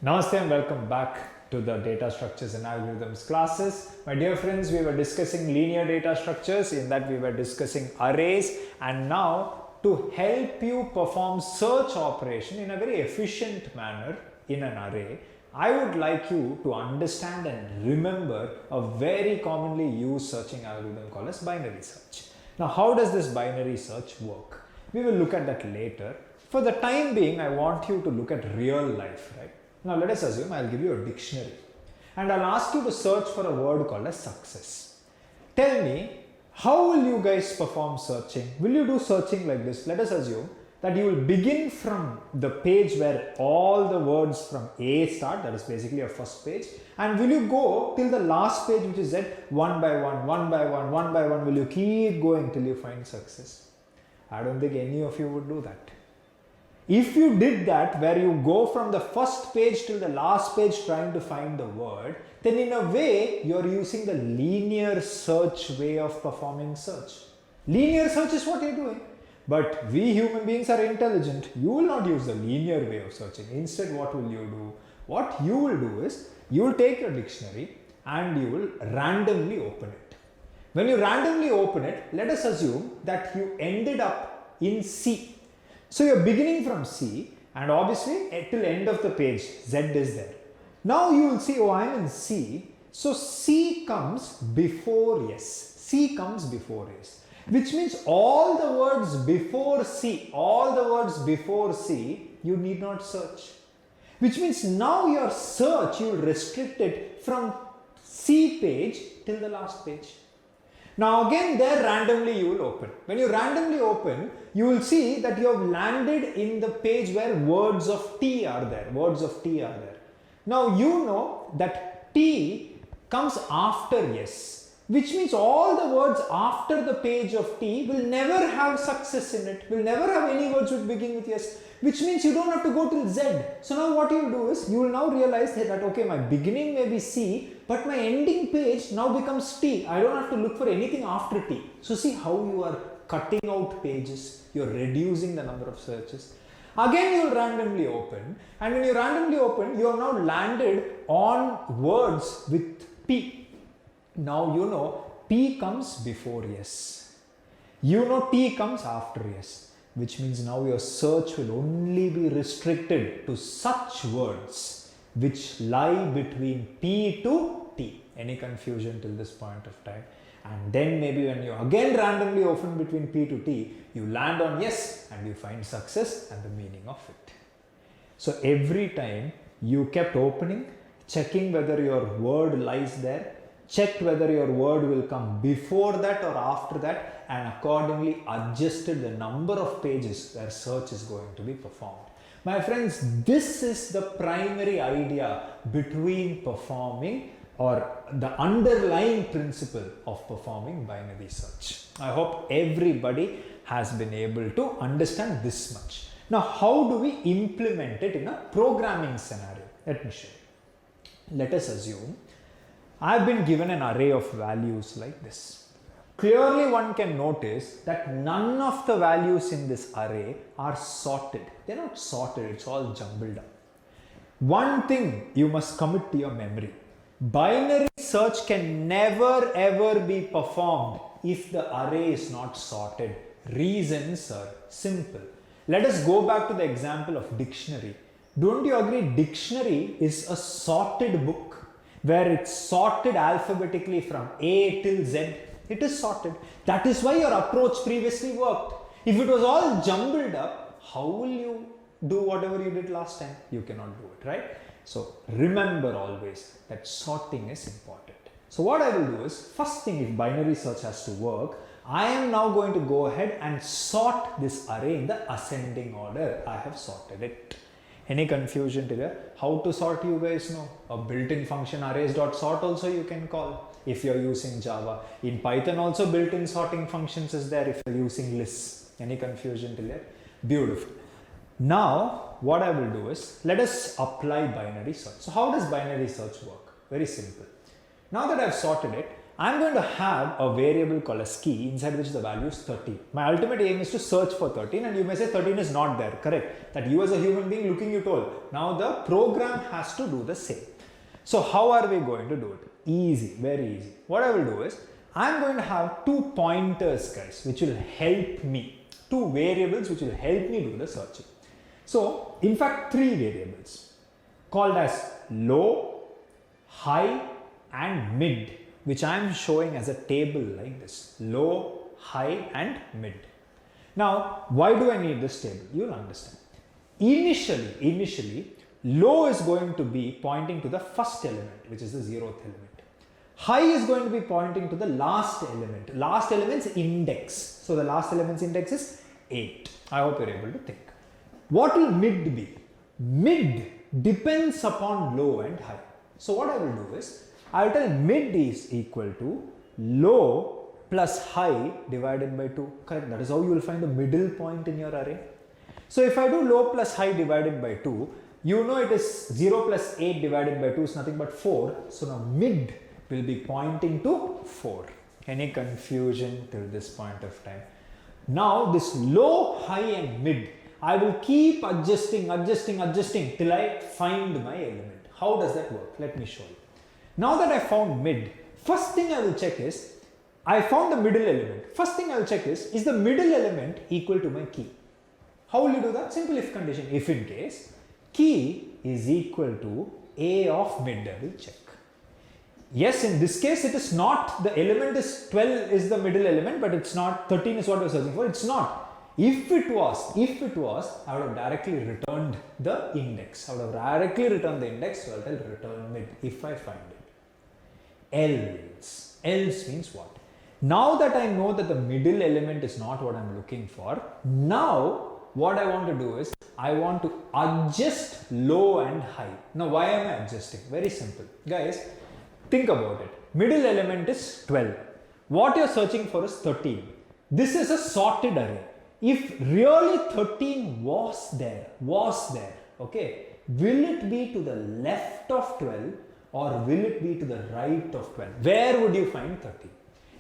Namaste and welcome back to the data structures and algorithms classes. My dear friends, we were discussing linear data structures. In that we were discussing arrays, and now to help you perform search operation in a very efficient manner in an array, I would like you to understand and remember a very commonly used searching algorithm called as binary search. Now, how does this binary search work? We will look at that later. For the time being, I want you to look at real life, right? Now, let us assume I'll give you a dictionary and I'll ask you to search for a word called as success. Tell me, how will you guys perform searching? Will you do searching like this? Let us assume that you will begin from the page where all the words from A start, that is basically your first page, and will you go till the last page, which is Z, one by one, one by one, one by one? Will you keep going till you find success? I don't think any of you would do that. If you did that, where you go from the first page till the last page trying to find the word, then in a way you're using the linear search way of performing search. Linear search is what you're doing. But we human beings are intelligent. You will not use the linear way of searching. Instead, what will you do? What you will do is, you will take your dictionary and you will randomly open it. When you randomly open it, let us assume that you ended up in C. So you're beginning from C, and obviously till end of the page Z is there. Now you will see, oh, I'm in C. So C comes before S. C comes before S. Which means all the words before C, you need not search. Which means now your search, you will restrict it from C page till the last page. Now again there randomly you will open. When you randomly open, you will see that you have landed in the page where words of T are there. Now you know that T comes after S, which means all the words after the page of T will never have success in it, will never have any words which begin with S, which means you don't have to go till Z. So now what you will do is, you will now realize that okay, my beginning may be C, but my ending page now becomes T. I don't have to look for anything after T. So see how you are cutting out pages, you are reducing the number of searches. Again you will randomly open, and when you randomly open, you have now landed on words with P. Now you know P comes before S. You know T comes after S, which means now your search will only be restricted to such words which lie between P to T. Any confusion till this point of time? And then maybe when you again randomly open between P to T, you land on yes and you find success and the meaning of it. So every time you kept opening, checking whether your word lies there, checked whether your word will come before that or after that, and accordingly adjusted the number of pages where search is going to be performed. My friends, this is the primary idea between performing, or the underlying principle of performing binary search. I hope everybody has been able to understand this much. Now, how do we implement it in a programming scenario? Let me show you. Let us assume I have been given an array of values like this. Clearly one can notice that none of the values in this array are sorted. They are not sorted, it's all jumbled up. One thing you must commit to your memory. Binary search can never ever be performed if the array is not sorted. Reasons are simple. Let us go back to the example of dictionary. Don't you agree dictionary is a sorted book where it's sorted alphabetically from A till Z? It is sorted. That is why your approach previously worked. If it was all jumbled up, how will you do whatever you did last time? You cannot do it, right? So remember always that sorting is important. So what I will do is, first thing, if binary search has to work, I am now going to go ahead and sort this array in the ascending order. I have sorted it. Any confusion till here? How to sort, you guys know? A built-in function arrays.sort also you can call if you are using Java. In Python also built-in sorting functions is there if you are using lists. Any confusion till here? Beautiful. Now what I will do is, let us apply binary search. So how does binary search work? Very simple. Now that I have sorted it, I'm going to have a variable called as key inside which the value is 13. My ultimate aim is to search for 13, and you may say 13 is not there, correct? That you as a human being looking, you told. Now the program has to do the same. So how are we going to do it? Easy, very easy. What I will do is, I'm going to have two pointers, guys, which will help me. Two variables which will help me do the searching. So in fact, three variables called as low, high and mid, which I am showing as a table like this: low, high and mid. Now, why do I need this table? You will understand. Initially, low is going to be pointing to the first element, which is the 0th element. High is going to be pointing to the last element. Last element's index. So the last element's index is 8. I hope you're able to think. What will mid be? Mid depends upon low and high. So what I will do is, I will tell mid is equal to low plus high divided by 2. Correct? That is how you will find the middle point in your array. So if I do low plus high divided by 2, you know it is 0 plus 8 divided by 2 is nothing but 4. So now mid will be pointing to 4. Any confusion till this point of time? Now this low, high and mid, I will keep adjusting till I find my element. How does that work? Let me show you. Now that I found mid, first thing I will check is, I found the middle element. First thing I will check is the middle element equal to my key? How will you do that? Simple if condition. If in case key is equal to A of mid, I will check. Yes, in this case it is not, the element is 12 is the middle element, but it's not, 13 is what we are searching for. It's not. If it was, I would have directly returned the index. I would have directly returned the index, so I will tell return mid if I find it. Else means what? Now that I know that the middle element is not what I am looking for, now what I want to do is, I want to adjust low and high. Now why am I adjusting? Very simple. Guys, think about it. Middle element is 12. What you are searching for is 13. This is a sorted array. If really 13 was there, okay, will it be to the left of 12 or will it be to the right of 12? Where would you find 13?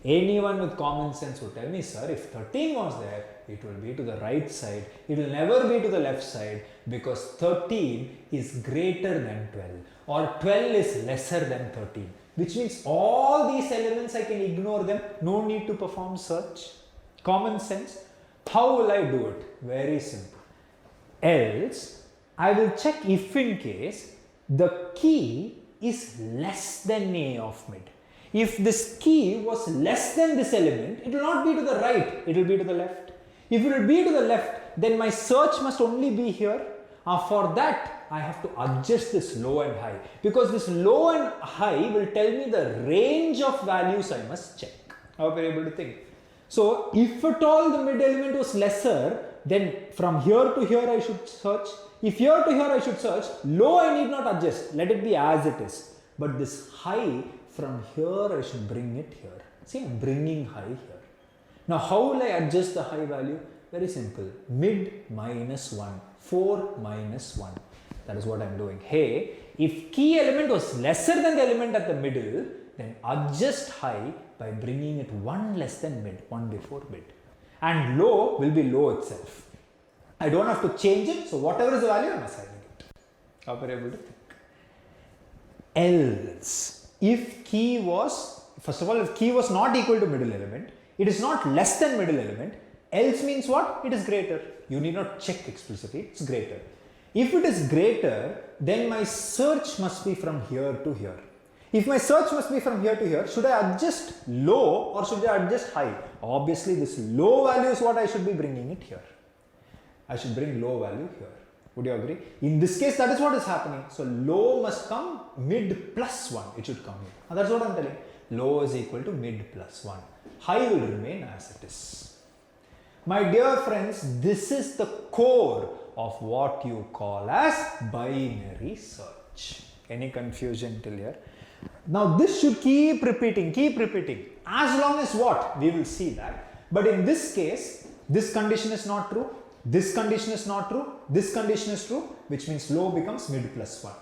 Anyone with common sense would tell me, sir, if 13 was there, it will be to the right side. It will never be to the left side because 13 is greater than 12 or 12 is lesser than 13. Which means all these elements I can ignore them. No need to perform search. Common sense. How will I do it? Very simple. Else, I will check if in case the key is less than A of mid. If this key was less than this element, it will not be to the right, it will be to the left. If it will be to the left, then my search must only be here. For that, I have to adjust this low and high, because this low and high will tell me the range of values I must check. I hope you are able to think. So, if at all the mid element was lesser, then from here to here I should search. If here to here I should search, low I need not adjust, let it be as it is. But this high, from here I should bring it here. See, I am bringing high here. Now, how will I adjust the high value? Very simple. Mid minus 1, 4 minus 1. That is what I am doing. Hey, if key element was lesser than the element at the middle, then adjust high by bringing it 1 less than mid, 1 before mid. And low will be low itself. I don't have to change it, so whatever is the value, I am assigning it. How are you able to think? Else, if key was, first of all, if key was not equal to middle element, it is not less than middle element, else means what? It is greater. You need not check explicitly, it is greater. If it is greater, then my search must be from here to here. If my search must be from here to here, should I adjust low or should I adjust high? Obviously, this low value is what I should be bringing it here. I should bring low value here. Would you agree? In this case, that is what is happening. So, low must come mid plus 1. It should come here. And that's what I am telling. Low is equal to mid plus 1. High will remain as it is. My dear friends, this is the core of what you call as binary search. Any confusion till here? Now, this should keep repeating. As long as what? We will see that. But in this case, this condition is not true. This condition is not true. This condition is true, which means low becomes mid plus 1.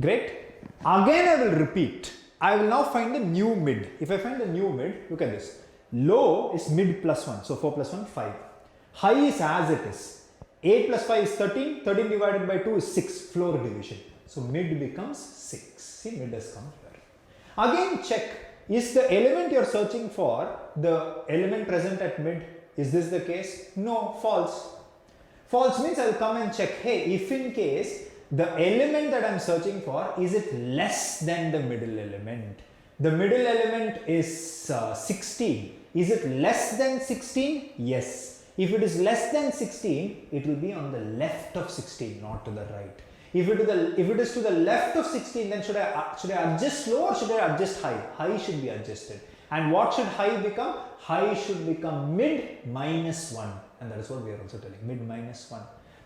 Great. Again, I will repeat. I will now find the new mid. If I find the new mid, look at this. Low is mid plus 1. So 4 plus 1, 5. High is as it is. 8 plus 5 is 13. 13 divided by 2 is 6. Floor division. So mid becomes 6. See, mid has come here. Again check. Is the element you are searching for the element present at mid? Is this the case? No, false. False means I will come and check. Hey, if in case the element that I am searching for, is it less than the middle element? The middle element is 16. Is it less than 16? Yes. If it is less than 16, it will be on the left of 16, not to the right. If it is to the left of 16, then should I adjust low or should I adjust high? High should be adjusted. And what should high become? High should become mid minus 1. And that is what we are also telling, mid minus 1.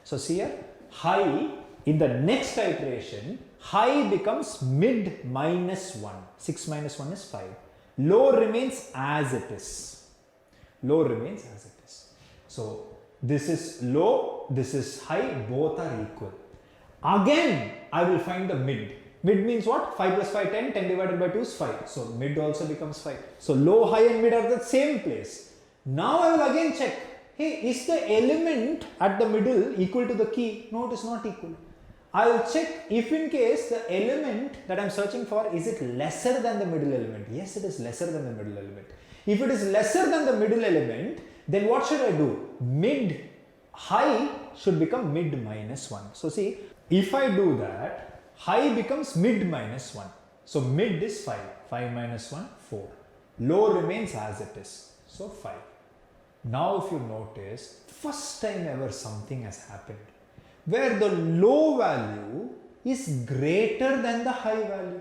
So see here, high in the next iteration, high becomes mid minus 1. 6 minus 1 is 5. Low remains as it is. Low remains as it is. So this is low, this is high, both are equal. Again, I will find the mid. Mid means what? 5 plus 5, 10. 10 divided by 2 is 5. So mid also becomes 5. So low, high and mid are the same place. Now I will again check. Hey, is the element at the middle equal to the key? No, it is not equal. I will check if in case the element that I am searching for, is it lesser than the middle element? Yes, it is lesser than the middle element. If it is lesser than the middle element, then what should I do? Mid, high should become mid minus 1. So see, if I do that, high becomes mid minus 1. So mid is 5. 5 minus 1, 4. Low remains as it is. So 5. Now if you notice, first time ever something has happened where the low value is greater than the high value,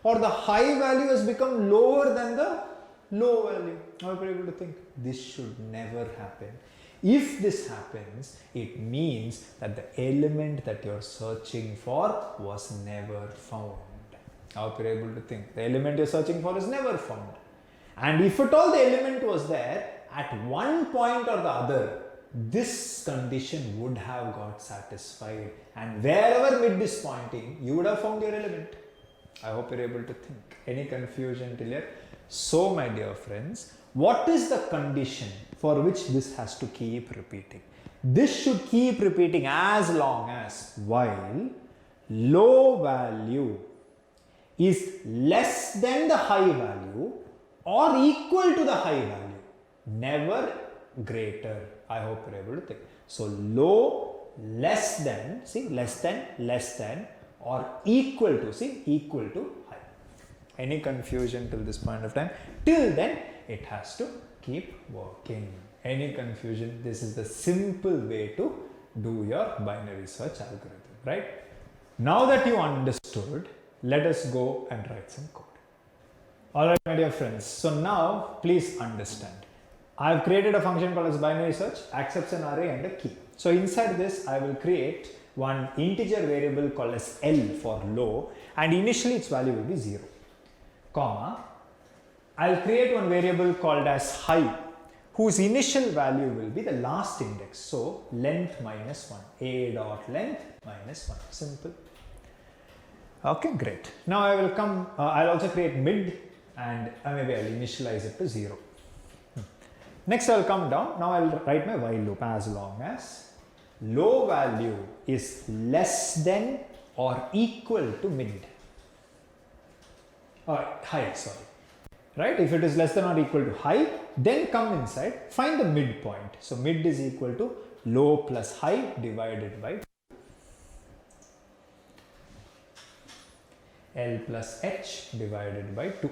or the high value has become lower than the low value. Now you're able to think, this should never happen. If this happens, it means that the element that you're searching for was never found. Now you're able to think, the element you're searching for is never found. And if at all the element was there, at one point or the other, this condition would have got satisfied, and wherever mid is pointing, you would have found your element. I hope you're able to think. Any confusion till here? So my dear friends, what is the condition for which this has to keep repeating? This should keep repeating as long as while low value is less than the high value or equal to the high value, never greater. I hope you're able to think. So low, less than, see, less than, or equal to, see, equal to high. Any confusion till this point of time? Till then, it has to keep working. Any confusion? This is the simple way to do your binary search algorithm, right? Now that you understood, let us go and write some code. Alright, my dear friends. So now, please understand. I have created a function called as binary search, accepts an array and a key. So inside this, I will create one integer variable called as L for low, and initially its value will be 0, comma. I'll create one variable called as high, whose initial value will be the last index. So length minus 1, a dot length minus 1, simple. Okay, great. Now I will come, I'll also create mid, and maybe I'll initialize it to 0. Next I will come down. Now I will write my while loop as long as low value is less than or equal to mid. High, sorry. Right? If it is less than or equal to high, then come inside, find the midpoint. So mid is equal to low plus high divided by 2. L plus H divided by 2.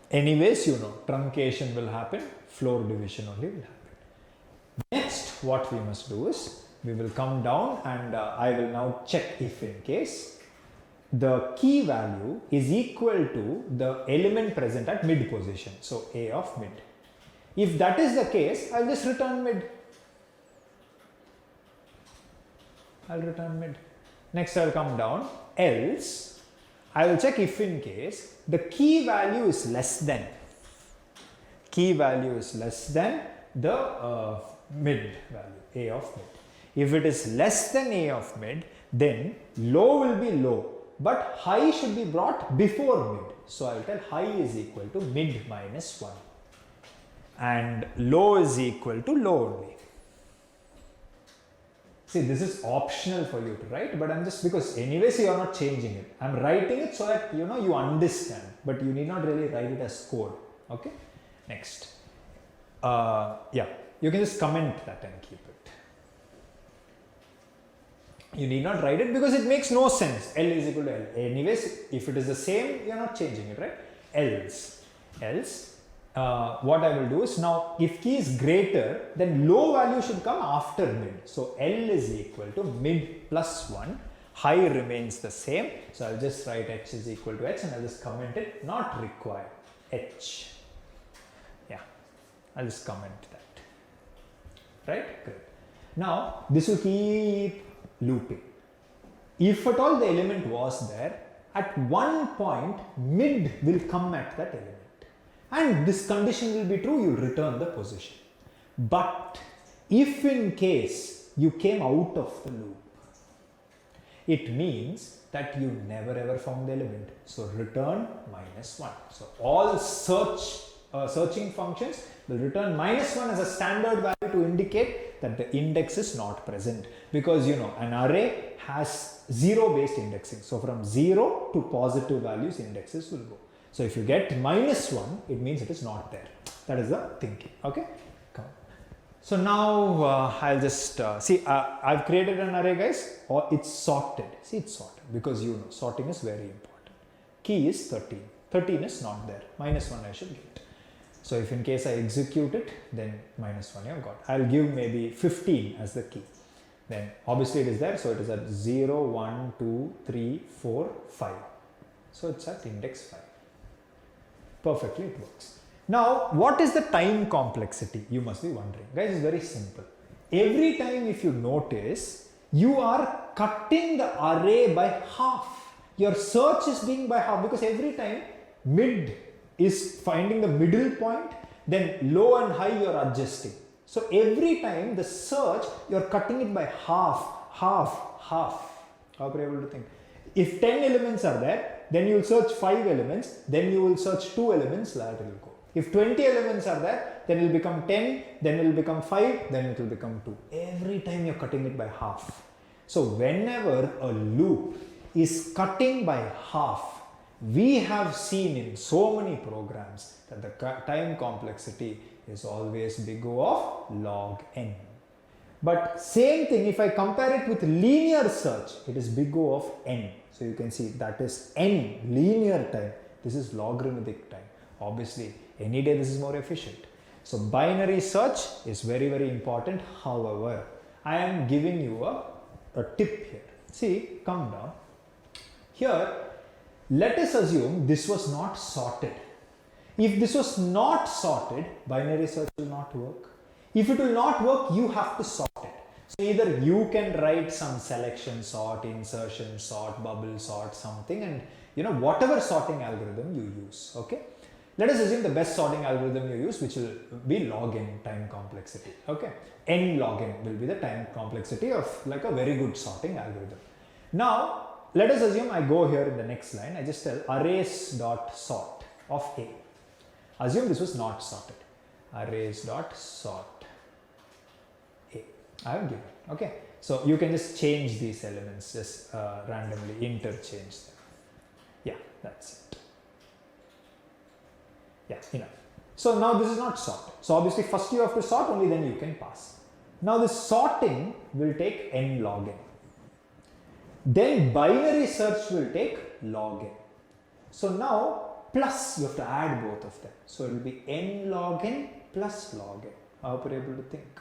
Anyways, you know, truncation will happen, floor division only will happen. Next, what we must do is, we will come down and I will now check if in case the key value is equal to the element present at mid position. So, A of mid. If that is the case, I will just return mid. I will return mid. Next, I will come down, else I will check if in case the key value is less than the mid value, A of mid. If it is less than A of mid, then low will be low, but high should be brought before mid. So I will tell high is equal to mid minus 1 and low is equal to low only. See, this is optional for you to write, but I'm just, because anyways you are not changing it. I'm writing it so that you know you understand, but you need not really write it as code. Okay. Next. Yeah, you can just comment that and keep it. You need not write it because it makes no sense. L is equal to L. Anyways, if it is the same, you are not changing it, right? Else, what I will do is, now if key is greater, then low value should come after mid. So L is equal to mid plus 1. High remains the same. So I'll just write H is equal to H and I'll just comment it, not required, H. Yeah, I'll just comment that. Right? Great. Now this will keep looping. If at all the element was there, at one point mid will come at that element. And this condition will be true, you will return the position. But if in case you came out of the loop, it means that you never ever found the element. So return minus 1. So all searching functions will return minus 1 as a standard value to indicate that the index is not present. Because you know an array has 0 based indexing. So from 0 to positive values indexes will go. So if you get minus 1, it means it is not there. That is the thinking. Okay. Come. So now I'll just see, I've created an array, guys, or it's sorted. See, it's sorted because you know sorting is very important. Key is 13. 13 is not there. Minus 1 I should get. So if in case I execute it, then minus 1 you have got. I'll give maybe 15 as the key. Then obviously it is there. So it is at 0, 1, 2, 3, 4, 5. So it's at index 5. Perfectly it works. Now what is the time complexity? You must be wondering. Guys, it's very simple. Every time if you notice, you are cutting the array by half. Your search is being by half because every time mid is finding the middle point, then low and high you are adjusting. So every time the search, you are cutting it by half. How are you able to think? If 10 elements are there, then you will search 5 elements, then you will search 2 elements, that it will go. If 20 elements are there, then it will become 10, then it will become 5, then it will become 2. Every time you are cutting it by half. So whenever a loop is cutting by half, we have seen in so many programs that the time complexity is always big O of log n. But same thing, if I compare it with linear search, it is big O of n. So you can see that is n, linear time. This is logarithmic time. Obviously, any day this is more efficient. So binary search is very, very important. However, I am giving you a tip here. See, come down. Here, let us assume this was not sorted. If this was not sorted, binary search will not work. If it will not work, you have to sort it. So either you can write some selection sort, insertion sort, bubble sort, something, and you know whatever sorting algorithm you use. Okay. Let us assume the best sorting algorithm you use, which will be log n time complexity. Okay. N log n will be the time complexity of like a very good sorting algorithm. Now, let us assume I go here in the next line. I just tell arrays.sort of A. Assume this was not sorted. Arrays.sort A. I have given. Okay. So you can just change these elements, just randomly interchange them. Yeah, that's it. Yeah, enough. So now this is not sorted. So obviously first you have to sort, only then you can pass. Now this sorting will take n log n. Then binary search will take log n. So now plus you have to add both of them. So it will be n log n plus log n. I hope you're able to think.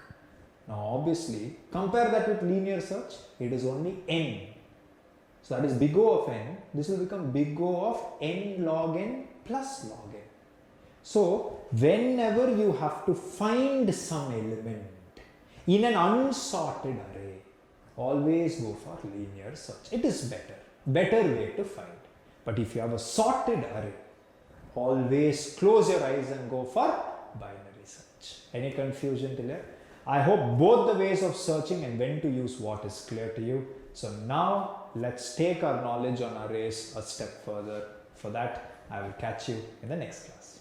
Now obviously compare that with linear search. It is only n. So that is big O of n. This will become big O of n log n plus log n. So whenever you have to find some element in an unsorted array, always go for linear search. It is better way to find. But if you have a sorted array, always close your eyes and go for binary search. Any confusion till here? I hope both the ways of searching and when to use what is clear to you. So now let's take our knowledge on arrays a step further. For that, I will catch you in the next class.